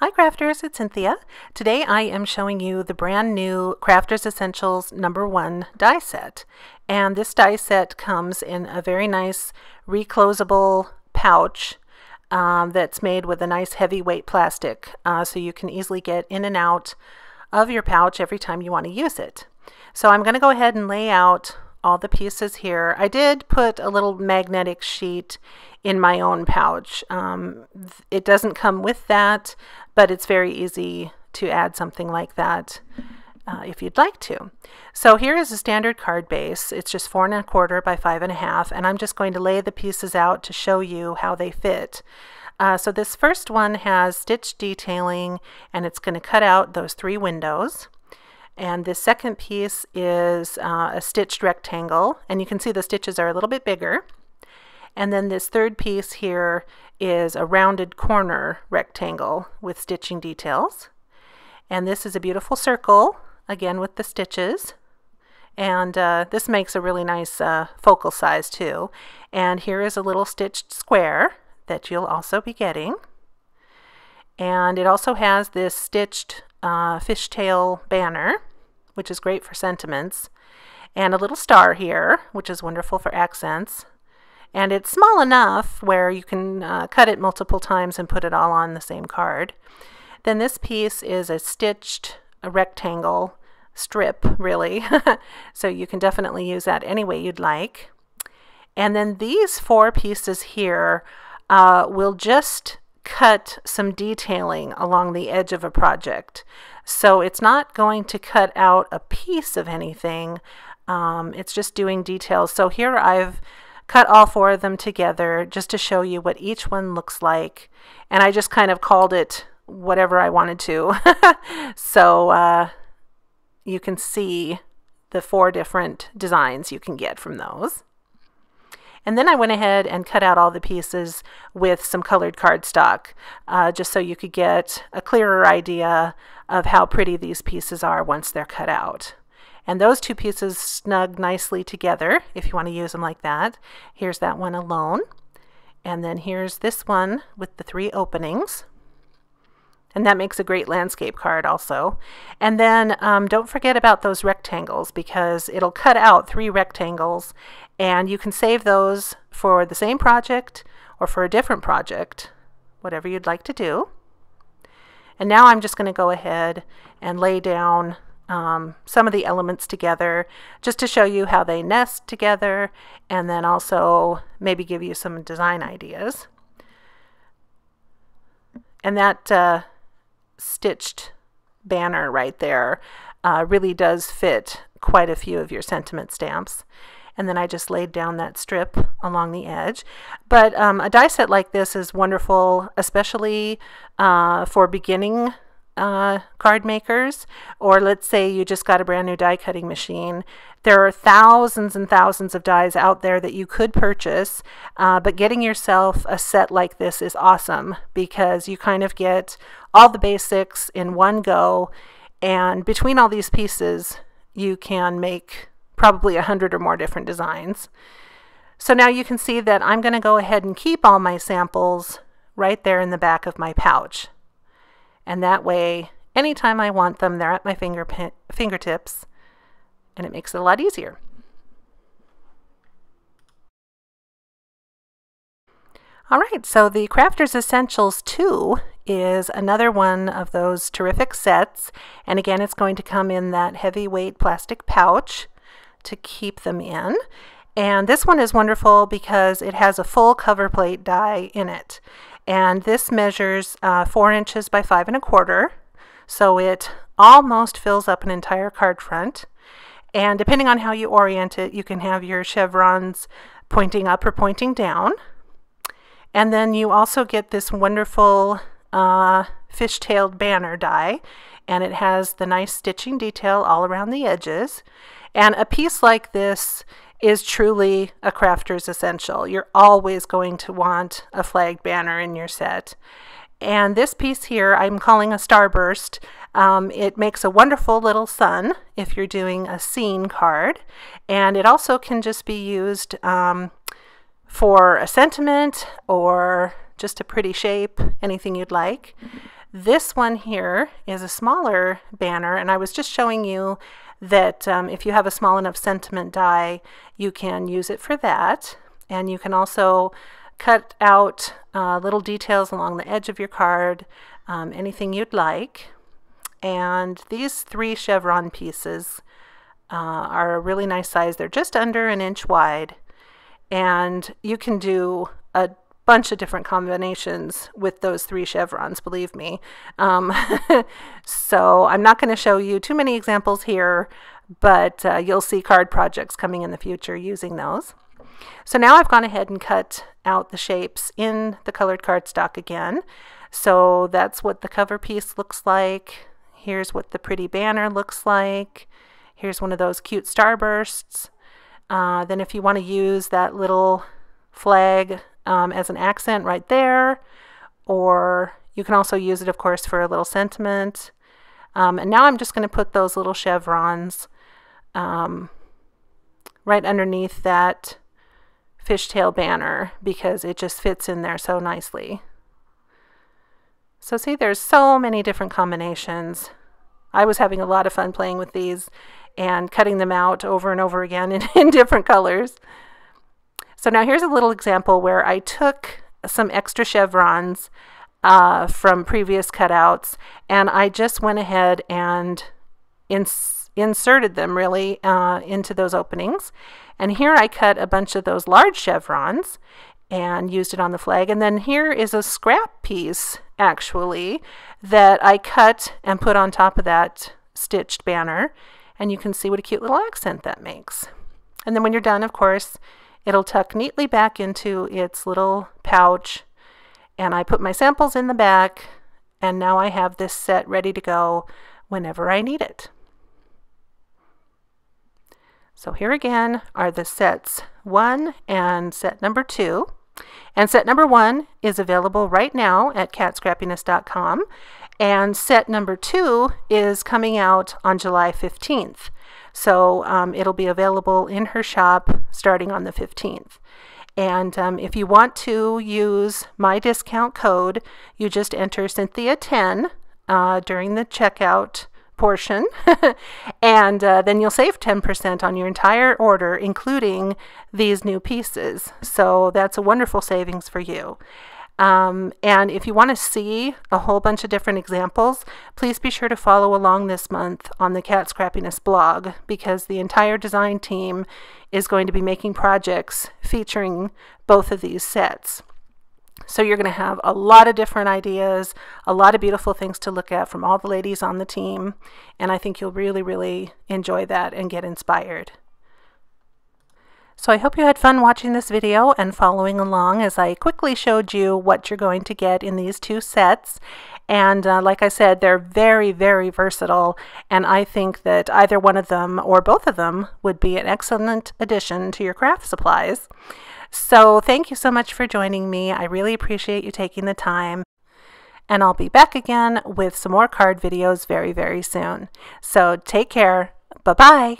Hi crafters, it's Cynthia. Today I am showing you the brand new Crafters Essentials #1 die set. And this die set comes in a very nice reclosable pouch that's made with a nice heavyweight plastic so you can easily get in and out of your pouch every time you want to use it. So I'm going to go ahead and lay out all the pieces here. I did put a little magnetic sheet in my own pouch. It doesn't come with that, but it's very easy to add something like that if you'd like to. So here is a standard card base. It's just 4 1/4 by 5 1/2, and I'm just going to lay the pieces out to show you how they fit. So this first one has stitch detailing, and it's going to cut out those 3 windows. And this second piece is a stitched rectangle, and you can see the stitches are a little bit bigger. And then this third piece here is a rounded corner rectangle with stitching details. And this is a beautiful circle, again with the stitches. And this makes a really nice focal size too. And here is a little stitched square that you'll also be getting. And it also has this stitched fishtail banner, which is great for sentiments, and a little star here, which is wonderful for accents. And it's small enough where you can cut it multiple times and put it all on the same card. Then this piece is a stitched rectangle strip, really, so you can definitely use that any way you'd like. And then these 4 pieces here will just cut some detailing along the edge of a project. So it's not going to cut out a piece of anything, it's just doing details. So here I've cut all 4 of them together just to show you what each one looks like, and I just kind of called it whatever I wanted to. So you can see the 4 different designs you can get from those. And then I went ahead and cut out all the pieces with some colored cardstock, just so you could get a clearer idea of how pretty these pieces are once they're cut out. And those 2 pieces snug nicely together if you want to use them like that. Here's that one alone. And then here's this one with the 3 openings. And that makes a great landscape card also. And then don't forget about those rectangles, because it'll cut out 3 rectangles, and you can save those for the same project or for a different project, whatever you'd like to do. And now I'm just going to go ahead and lay down some of the elements together just to show you how they nest together, and then also maybe give you some design ideas. And that stitched banner right there really does fit quite a few of your sentiment stamps. And then I just laid down that strip along the edge. But a die set like this is wonderful, especially for beginning card makers, or let's say you just got a brand new die cutting machine. There are thousands and thousands of dies out there that you could purchase, but getting yourself a set like this is awesome because you kind of get all the basics in one go, and between all these pieces you can make probably 100 or more different designs. So now you can see that I'm going to go ahead and keep all my samples right there in the back of my pouch. And that way, anytime I want them, they're at my fingertips, and it makes it a lot easier. All right, so the Crafters Essentials 2 is another one of those terrific sets. And again, it's going to come in that heavyweight plastic pouch to keep them in. And this one is wonderful because it has a full cover plate die in it. And this measures 4 inches by 5 1/4, so it almost fills up an entire card front. And depending on how you orient it, you can have your chevrons pointing up or pointing down. And then you also get this wonderful fish-tailed banner die, and it has the nice stitching detail all around the edges. And a piece like this is truly a crafter's essential. You're always going to want a flagged banner in your set. And this piece here I'm calling a starburst. It makes a wonderful little sun if you're doing a scene card, and it also can just be used for a sentiment or just a pretty shape, anything you'd like. This one here is a smaller banner, and I was just showing you that if you have a small enough sentiment die, you can use it for that. And you can also cut out little details along the edge of your card, anything you'd like. And these 3 chevron pieces are a really nice size. They're just under an inch wide, and you can do a bunch of different combinations with those 3 chevrons, believe me. So I'm not going to show you too many examples here, but you'll see card projects coming in the future using those. So now I've gone ahead and cut out the shapes in the colored cardstock again. So that's what the cover piece looks like. Here's what the pretty banner looks like. Here's one of those cute starbursts. Then if you want to use that little flag as an accent right there, or you can also use it, of course, for a little sentiment. And now I'm just going to put those little chevrons right underneath that fishtail banner because it just fits in there so nicely. So see, there's so many different combinations. I was having a lot of fun playing with these and cutting them out over and over again in different colors. So now here's a little example where I took some extra chevrons from previous cutouts, and I just went ahead and inserted them really into those openings. And here I cut a bunch of those large chevrons and used it on the flag. And then here is a scrap piece, actually, that I cut and put on top of that stitched banner. And you can see what a cute little accent that makes. And then when you're done, of course, it'll tuck neatly back into its little pouch. And I put my samples in the back, and now I have this set ready to go whenever I need it. So here again are the sets 1 and set number 2. And set number 1 is available right now at catscrappiness.com. And set number 2 is coming out on July 15th. So it'll be available in her shop starting on the 15th. And if you want to use my discount code, you just enter Cynthia10 during the checkout portion, and then you'll save 10% on your entire order, including these new pieces. So that's a wonderful savings for you. And if you want to see a whole bunch of different examples, please be sure to follow along this month on the Cat Scrappiness blog, because the entire design team is going to be making projects featuring both of these sets. So you're going to have a lot of different ideas, a lot of beautiful things to look at from all the ladies on the team, and I think you'll really, really enjoy that and get inspired. So I hope you had fun watching this video and following along as I quickly showed you what you're going to get in these 2 sets. And like I said, they're very, very versatile, and I think that either one of them or both of them would be an excellent addition to your craft supplies. So thank you so much for joining me. I really appreciate you taking the time. And I'll be back again with some more card videos very, very soon. So take care. Bye-bye.